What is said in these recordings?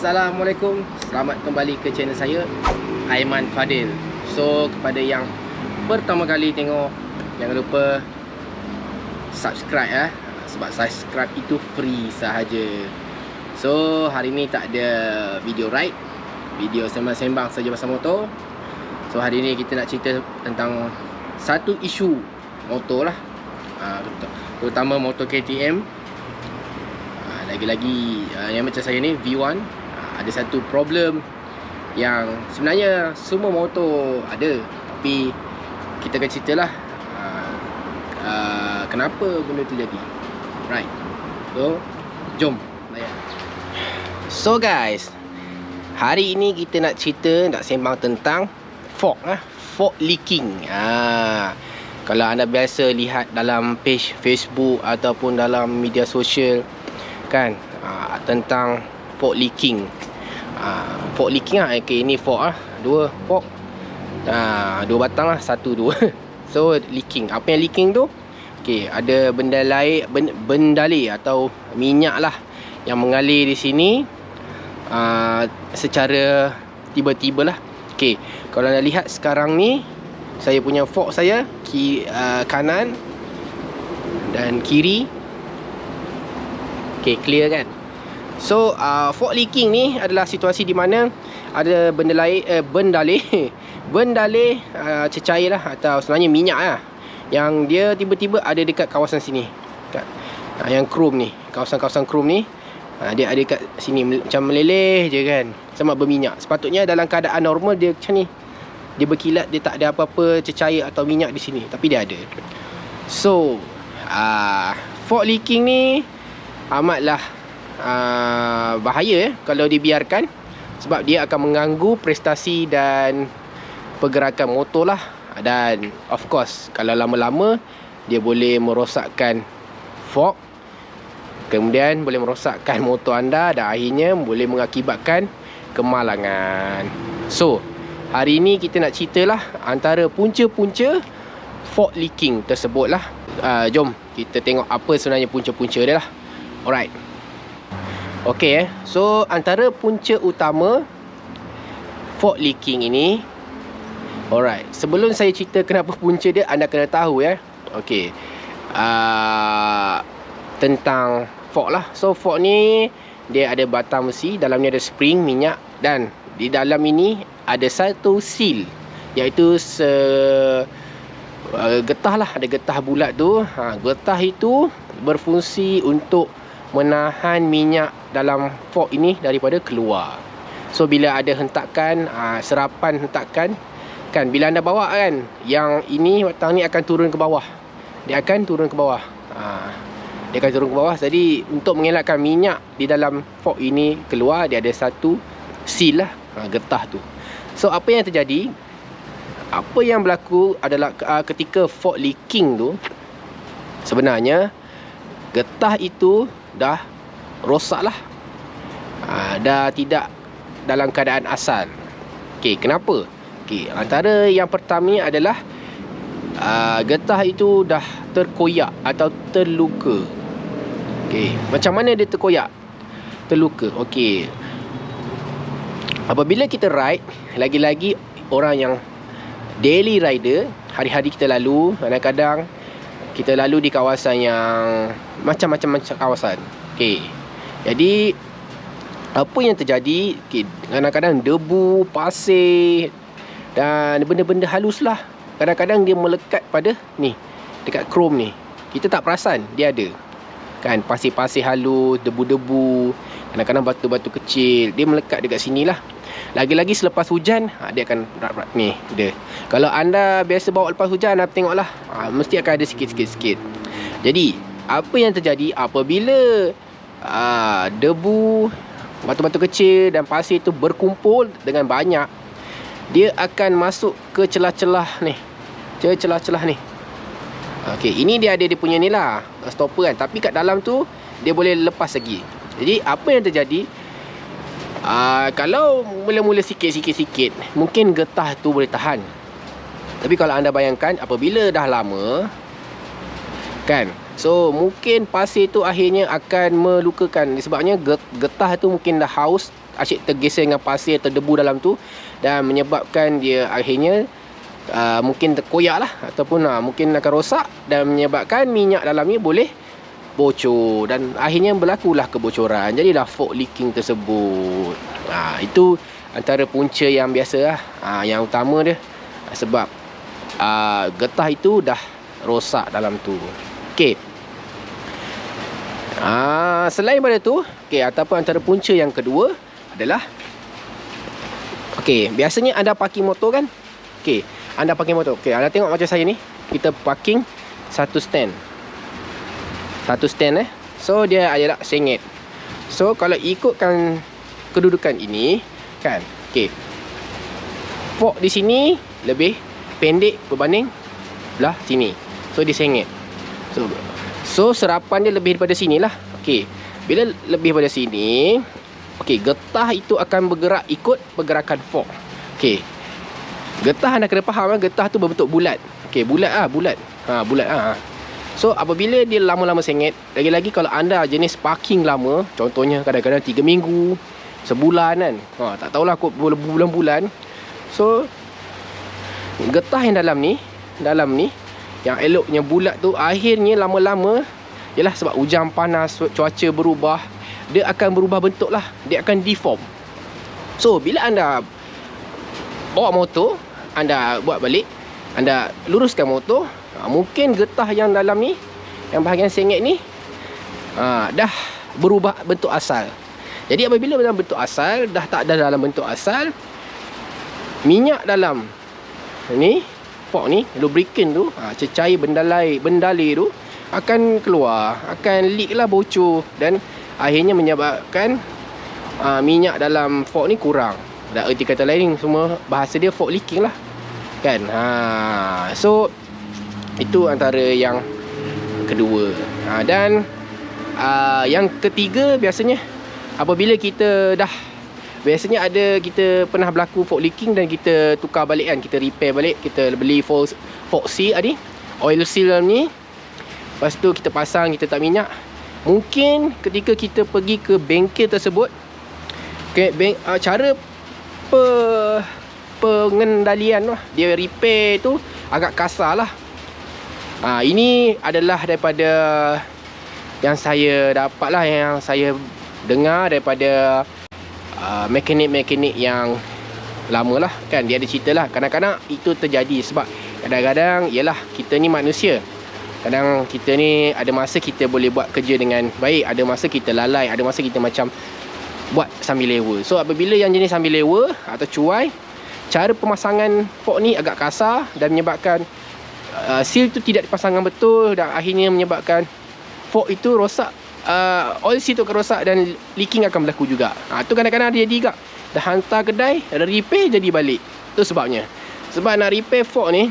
Assalamualaikum. Selamat kembali ke channel saya, Aiman Fadil. So, kepada yang pertama kali tengok, jangan lupa subscribe sebab subscribe itu free sahaja. So, hari ni tak ada video ride, video sembang-sembang saja pasal motor. So, hari ni kita nak cerita tentang satu isu motor lah, terutama motor KTM. Lagi-lagi yang macam saya ni V1, ada satu problem yang sebenarnya semua motor ada, tapi kita akan ceritalah kenapa benda tu jadi. Right, so jom layan. So guys, hari ini kita nak cerita, nak sembang tentang fork fork leaking. Kalau anda biasa lihat dalam page Facebook ataupun dalam media sosial kan, tentang fork leaking. Fork leaking okay, ini fork dua fork, dua batang satu dua. So leaking, apa yang leaking tu? Okay, ada benda lain, bendalai atau minyak lah yang mengalir di sini secara tiba-tiba lah. Okay, kalau anda lihat sekarang ni, saya punya fork saya kanan dan kiri. Okay, clear kan? So, fork leaking ni adalah situasi di mana ada bendalai cecair lah, atau sebenarnya minyak lah, yang dia tiba-tiba ada dekat kawasan sini kan? Yang chrome ni, kawasan-kawasan chrome ni, dia ada dekat sini, macam meleleh je kan, sama berminyak. Sepatutnya dalam keadaan normal dia macam ni, dia berkilat, dia tak ada apa-apa cecair atau minyak di sini, tapi dia ada. So, fork leaking ni amatlah bahaya kalau dibiarkan, sebab dia akan mengganggu prestasi dan pergerakan motor lah. Dan of course, kalau lama-lama dia boleh merosakkan fork, kemudian boleh merosakkan motor anda, dan akhirnya boleh mengakibatkan kemalangan. So, hari ini kita nak ceritalah antara punca-punca fork leaking tersebut lah. Jom kita tengok apa sebenarnya punca-punca dia lah. Alright. Okay, so antara punca utama fork leaking ini, alright, sebelum saya cerita kenapa punca dia, anda kena tahu okay, tentang fork lah. So fork ni dia ada batang besi, dalam ni ada spring minyak, dan di dalam ini ada satu seal, iaitu getah lah, ada getah bulat tu. Getah itu berfungsi untuk menahan minyak dalam fork ini daripada keluar. So bila ada hentakan, serapan hentakan kan, bila anda bawa kan, yang ini batang ni akan turun ke bawah. Dia akan turun ke bawah. Dia akan turun ke bawah. Jadi untuk mengelakkan minyak di dalam fork ini keluar, dia ada satu seal lah, getah tu. So apa yang terjadi, apa yang berlaku adalah ketika fork leaking tu, sebenarnya getah itu dah rosak lah, dah tidak dalam keadaan asal. Okay, kenapa? Okay, antara yang pertama adalah getah itu dah terkoyak atau terluka. Okay, macam mana dia terkoyak, terluka? Okay, apabila kita ride, lagi-lagi orang yang daily rider, hari-hari kita lalu, kadang-kadang kita lalu di kawasan yang macam-macam kawasan. Okay, jadi apa yang terjadi, okay, kadang-kadang debu, pasir dan benda-benda halus lah, kadang-kadang dia melekat pada ni, dekat chrome ni. Kita tak perasan dia ada kan, pasir-pasir halus, debu-debu, kadang-kadang batu-batu kecil, dia melekat dekat sini lah. Lagi-lagi selepas hujan, dia akan rat-rat ni dia. Kalau anda biasa bawa lepas hujan, anda tengoklah, mesti akan ada sikit-sikit. Jadi apa yang terjadi apabila debu, batu-batu kecil dan pasir itu berkumpul dengan banyak, dia akan masuk ke celah-celah ni, celah-celah ni. Okey, ini dia ada dia punya ni lah, stopper kan, tapi kat dalam tu dia boleh lepas lagi. Jadi apa yang terjadi, kalau mula-mula sikit-sikit mungkin getah tu boleh tahan. Tapi kalau anda bayangkan apabila dah lama kan, so mungkin pasir tu akhirnya akan melukakan. Sebabnya getah tu mungkin dah haus asyik tergeser dengan pasir, terdebu dalam tu, dan menyebabkan dia akhirnya mungkin terkoyak lah, ataupun mungkin akan rosak, dan menyebabkan minyak dalam ni boleh bocor, dan akhirnya berlakulah kebocoran, jadilah fault leaking tersebut. Itu antara punca yang biasa lah. Yang utama dia sebab getah itu dah rosak dalam tu. Okey. Selain pada tu, okey, ataupun antara punca yang kedua adalah, okey, biasanya anda parking motor kan? Okey, anda parking motor. Okey, anda tengok macam saya ni, kita parking satu stand. So dia adalah sengit. So kalau ikutkan kedudukan ini kan, okey, fork di sini lebih pendek berbanding belah sini. So dia sengit. So serapan dia lebih daripada sini lah. Okey, bila lebih daripada sini, okey, getah itu akan bergerak ikut pergerakan fork. Okey, getah anda kena faham, getah tu berbentuk bulat. Okey, bulat. So apabila dia lama-lama sengit, lagi-lagi kalau anda jenis parking lama, contohnya kadang-kadang 3 minggu, sebulan kan, tak tahulah kot bulan-bulan. So getah yang dalam ni yang eloknya bulat tu, akhirnya lama-lama, ialah sebab hujan panas, cuaca berubah, dia akan berubah bentuk lah, dia akan deform. So bila anda bawa motor, anda buat balik, anda luruskan motor, mungkin getah yang dalam ni, yang bahagian sengit ni, dah berubah bentuk asal. Jadi apabila dalam bentuk asal, dah tak ada dalam bentuk asal, minyak dalam ni, fork ni, lubricant tu, cecair bendalai tu akan keluar, akan leak lah, bocor, dan akhirnya menyebabkan minyak dalam fork ni kurang. Dan erti kata lain, semua bahasa dia fork leaking lah kan. So itu antara yang kedua. Dan yang ketiga, biasanya apabila kita biasanya kita pernah berlaku fork leaking dan kita tukar balik kan, kita repair balik, kita beli fork seal ni, oil seal ni, lepas tu kita pasang, kita tak minyak. Mungkin ketika kita pergi ke bengkel tersebut, cara pengendalian lah, dia repair tu agak kasar lah. Ini adalah daripada yang saya dapat lah, yang saya dengar daripada mekanik-mekanik yang lama lah kan. Dia ada cerita lah, kadang-kadang itu terjadi sebab kadang-kadang ialah kita ni manusia, kadang kita ni ada masa kita boleh buat kerja dengan baik, ada masa kita lalai, ada masa kita macam buat sambil lewa. So apabila yang jenis sambil lewa atau cuai, cara pemasangan fork ni agak kasar dan menyebabkan seal tu tidak dipasangkan betul, dan akhirnya menyebabkan fork itu rosak. Oil seal tu akan rosak dan leaking akan berlaku juga. Tu kadang-kadang dia jadi gak, dah hantar kedai, ada repair jadi balik. Tu sebabnya. Sebab nak repair fork ni,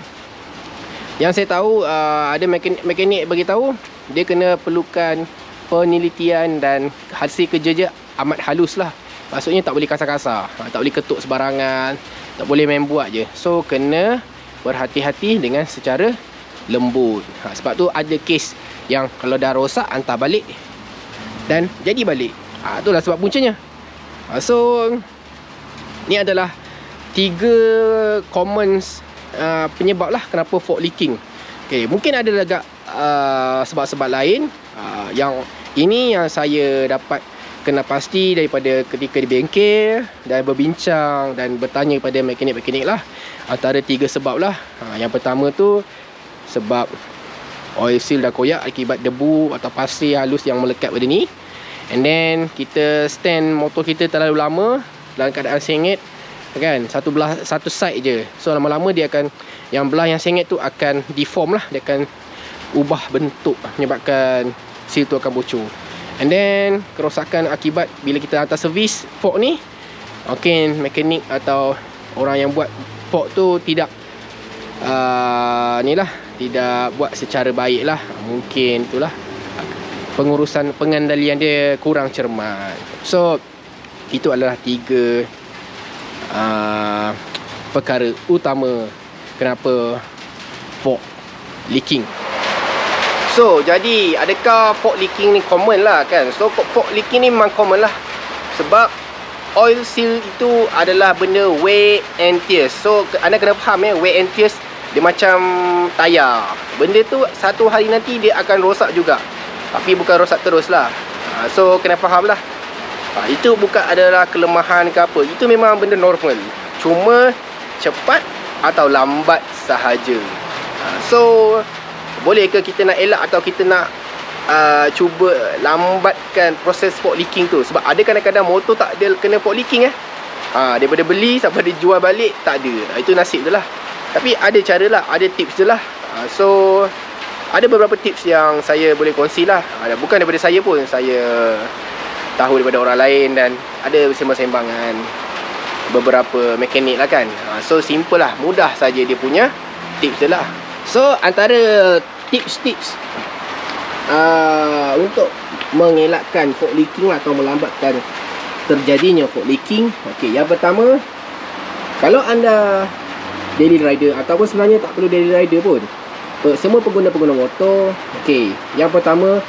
yang saya tahu, ada mekanik bagi tahu, dia kena perlukan penelitian dan hasil kerja je amat halus lah. Maksudnya tak boleh kasar-kasar, tak boleh ketuk sebarangan, tak boleh main buat je. So kena berhati-hati dengan secara lembut. Sebab tu ada kes yang kalau dah rosak, hantar balik dan jadi balik. Itulah sebab puncanya. So ni adalah 3 common penyebab lah kenapa fork leaking. Okay, mungkin ada agak sebab-sebab lain. Yang ini yang saya dapat kena pasti daripada ketika di bengkel dan berbincang dan bertanya kepada mekanik-mekanik lah. Antara 3 sebab lah. Yang pertama tu sebab oil seal dah koyak akibat debu atau pasir halus yang melekat pada ni. And then kita stand motor kita terlalu lama dalam keadaan sengit kan, satu side je. So lama-lama dia akan, yang belah yang sengit tu akan deform lah, dia akan ubah bentuk, menyebabkan seal tu akan bocor. And then kerosakan akibat bila kita hantar servis fork ni, mungkin mekanik atau orang yang buat fork tu tidak tidak buat secara baik lah. Mungkin itulah pengurusan pengendalian dia kurang cermat. So itu adalah 3 perkara utama kenapa fork leaking. So jadi adakah fork leaking ni common lah kan? So fork leaking ni memang common lah, sebab oil seal itu adalah benda wear and tear. So anda kena faham wear and tear dia macam tayar. Benda tu satu hari nanti dia akan rosak juga, tapi bukan rosak terus lah. So kena faham lah. Itu bukan adalah kelemahan ke apa, itu memang benda normal, cuma cepat atau lambat sahaja. So boleh ke kita nak elak atau kita nak cuba lambatkan proses fault leaking tu? Sebab ada kadang-kadang motor tak ada kena fault leaking daripada beli sampai dia jual balik tak ada. Itu nasib je lah. Tapi ada cara lah, ada tips je lah. So ada beberapa tips yang saya boleh kongsi lah. Bukan daripada saya pun, saya tahu daripada orang lain dan ada sembang-sembangan beberapa mekanik lah kan. So simple lah, mudah saja dia punya tips je lah. So antara tips-tips untuk mengelakkan fault leaking atau melambatkan terjadinya fault leaking. Okey, yang pertama, kalau anda daily rider ataupun sebenarnya tak perlu daily rider pun, semua pengguna-pengguna motor, okey, yang pertama,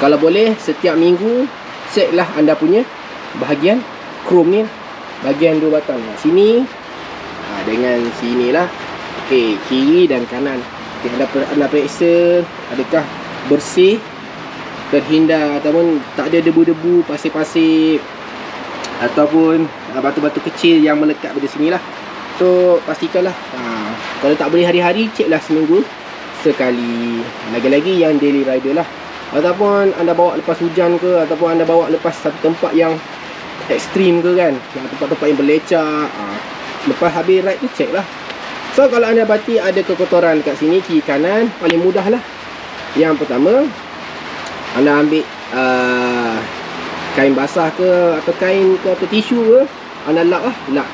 kalau boleh setiap minggu checklah anda punya bahagian chrome ni, bahagian dua batang sini dengan sini lah. Okey, kiri dan kanan. Okay, anda periksa adakah bersih, terhindar ataupun tak ada debu-debu, pasir-pasir ataupun batu-batu kecil yang melekat pada sini lah. So pastikanlah. Kalau tak boleh hari-hari, ceklah seminggu sekali. Lagi-lagi yang daily rider lah, ataupun anda bawa lepas hujan ke, ataupun anda bawa lepas satu tempat yang ekstrim ke kan, tempat-tempat yang berlecak, lepas habis ride tu cek lah. So kalau anda dapati ada kekotoran kat sini, kiri kanan, paling mudah lah. Yang pertama, anda ambil kain basah ke, atau kain ke, atau tisu ke, anda lap lah.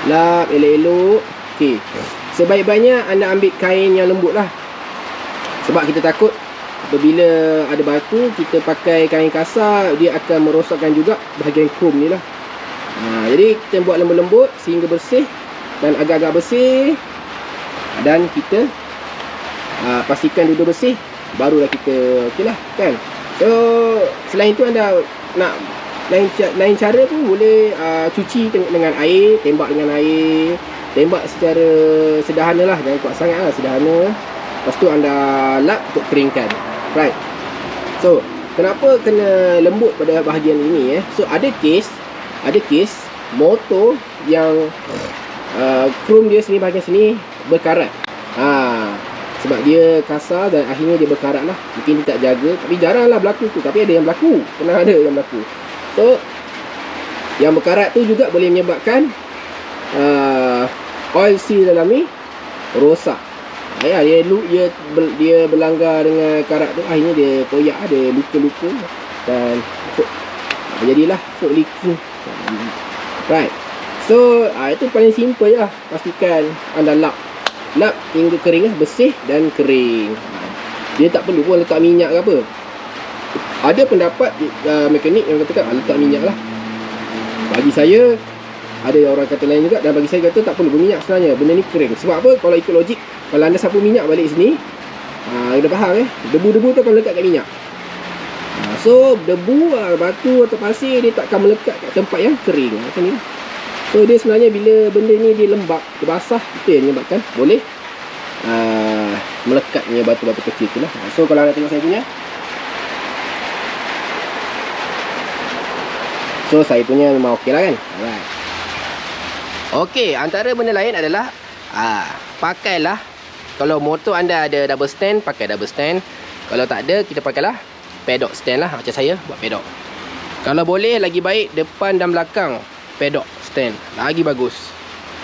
Lap elok-elok. Okey, sebaik-baiknya anda ambil kain yang lembut lah. Sebab kita takut apabila ada batu, kita pakai kain kasar, dia akan merosakkan juga bahagian chrome ni lah. Jadi kita buat lembut-lembut sehingga bersih dan agak-agak bersih, dan kita pastikan duduk bersih, barulah kita okey lah kan. So selain tu anda nak lain cara pun boleh, cuci dengan air, tembak dengan air, tembak secara sederhana lah, jangan kuat sangat lah, sederhana. Lepas tu anda lap untuk keringkan. Right. So kenapa kena lembut pada bahagian ini So ada case motor yang chrome dia sini, bahagian sini berkarat. Sebab dia kasar dan akhirnya dia berkarat lah. Mungkin dia tak jaga, tapi jarang lah berlaku tu. Tapi ada yang berlaku, pernah ada yang berlaku. So yang berkarat tu juga boleh menyebabkan oil seal dalam ni rosak. Dia berlanggar dengan karat tu, akhirnya dia koyak, ada luka-luka dan jadilah fault leaking. Right. So itu paling simple je lah. Pastikan anda lap hingga kering lah, bersih dan kering. Dia tak perlu pun letak minyak ke apa. Ada pendapat mekanik yang katakan letak minyak lah. Bagi saya, ada orang kata lain juga, dan bagi saya kata tak perlu berminyak sebenarnya. Benda ni kering. Sebab apa? Kalau ikut logik, kalau anda sapu minyak balik sini, anda faham debu-debu tu akan melekat kat minyak. So debu, batu atau pasir, dia tak akan melekat kat tempat yang kering macam ni. So dia sebenarnya bila benda ni dia lembab, dia basah, itu yang menyebabkan boleh melekatnya batu-batu kecil tu lah. So kalau anda tengok saya punya, so saya punya memang okey lah kan. Alright. Okey, antara benda lain adalah pakailah, kalau motor anda ada double stand, pakai double stand. Kalau tak ada, kita pakailah pedok stand lah. Macam saya buat pedok. Kalau boleh lagi baik depan dan belakang pedok stand, lagi bagus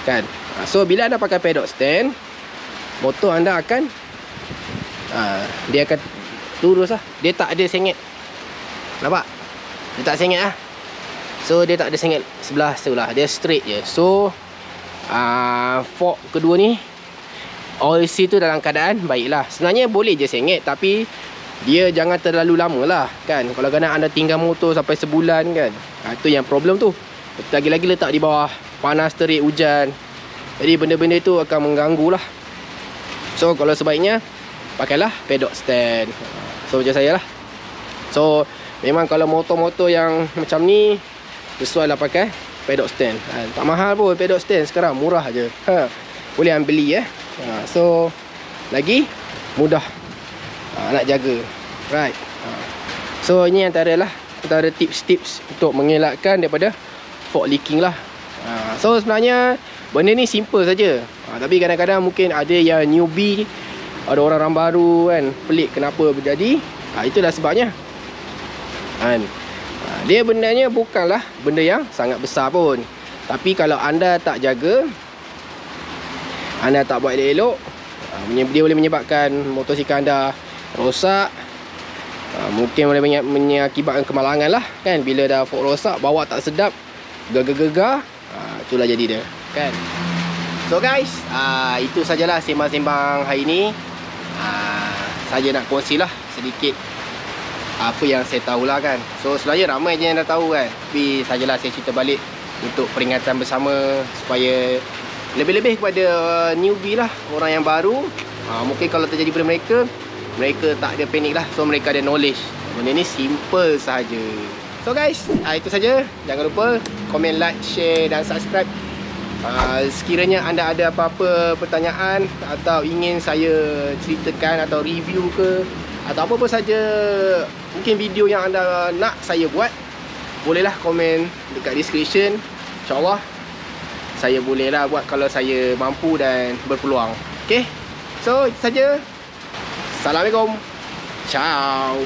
kan. So bila anda pakai pedok stand, motor anda akan dia akan lurus lah. Dia tak ada sengit. Nampak? Dia tak sengit lah. So dia tak ada sengit sebelah, dia straight je. So fork kedua ni, oil seal tu dalam keadaan baiklah. Sebenarnya boleh je sengit, tapi dia jangan terlalu lama lah kan. Kalau kadang anda tinggal motor sampai sebulan kan, itu yang problem tu. Lagi-lagi letak di bawah, panas terik, hujan, jadi benda-benda itu akan mengganggu lah. So kalau sebaiknya pakailah pedok stand. So macam saya lah. So memang kalau motor-motor yang macam ni, sesuai lah pakai pedok stand. Tak mahal pun pedok stand sekarang, murah je. Boleh ambil beli so lagi mudah nak jaga. Right. So ini antara tips-tips untuk mengelakkan daripada fork leaking lah. So sebenarnya benda ni simple saja. Tapi kadang-kadang mungkin ada yang newbie, ada orang baru kan, pelik kenapa berjadi. Itulah sebabnya kan. Dia bendanya bukanlah benda yang sangat besar pun. Tapi kalau anda tak jaga, anda tak buat elok-elok, dia boleh menyebabkan motosikal anda rosak. Mungkin boleh mengakibatkan kemalangan lah kan. Bila dah fork rosak, bawa tak sedap, gegar-gegar, itulah jadi dia kan. So guys, itu sajalah sembang-sembang hari ni. Saya nak kongsilah sedikit apa yang saya tahulah kan. So sebenarnya ramai je yang dah tahu kan, tapi sajalah saya cerita balik untuk peringatan bersama, supaya lebih-lebih kepada newbie lah, orang yang baru. Mungkin kalau terjadi pada mereka tak ada panik lah. So mereka ada knowledge. Benda ni simple sahaja. So guys, itu saja. Jangan lupa komen, like, share dan subscribe. Sekiranya anda ada apa-apa pertanyaan atau ingin saya ceritakan atau review ke, atau apa-apa saja mungkin video yang anda nak saya buat, bolehlah komen dekat description. InsyaAllah saya bolehlah buat kalau saya mampu dan berpeluang. Okay, so itu saja. Assalamualaikum. Ciao.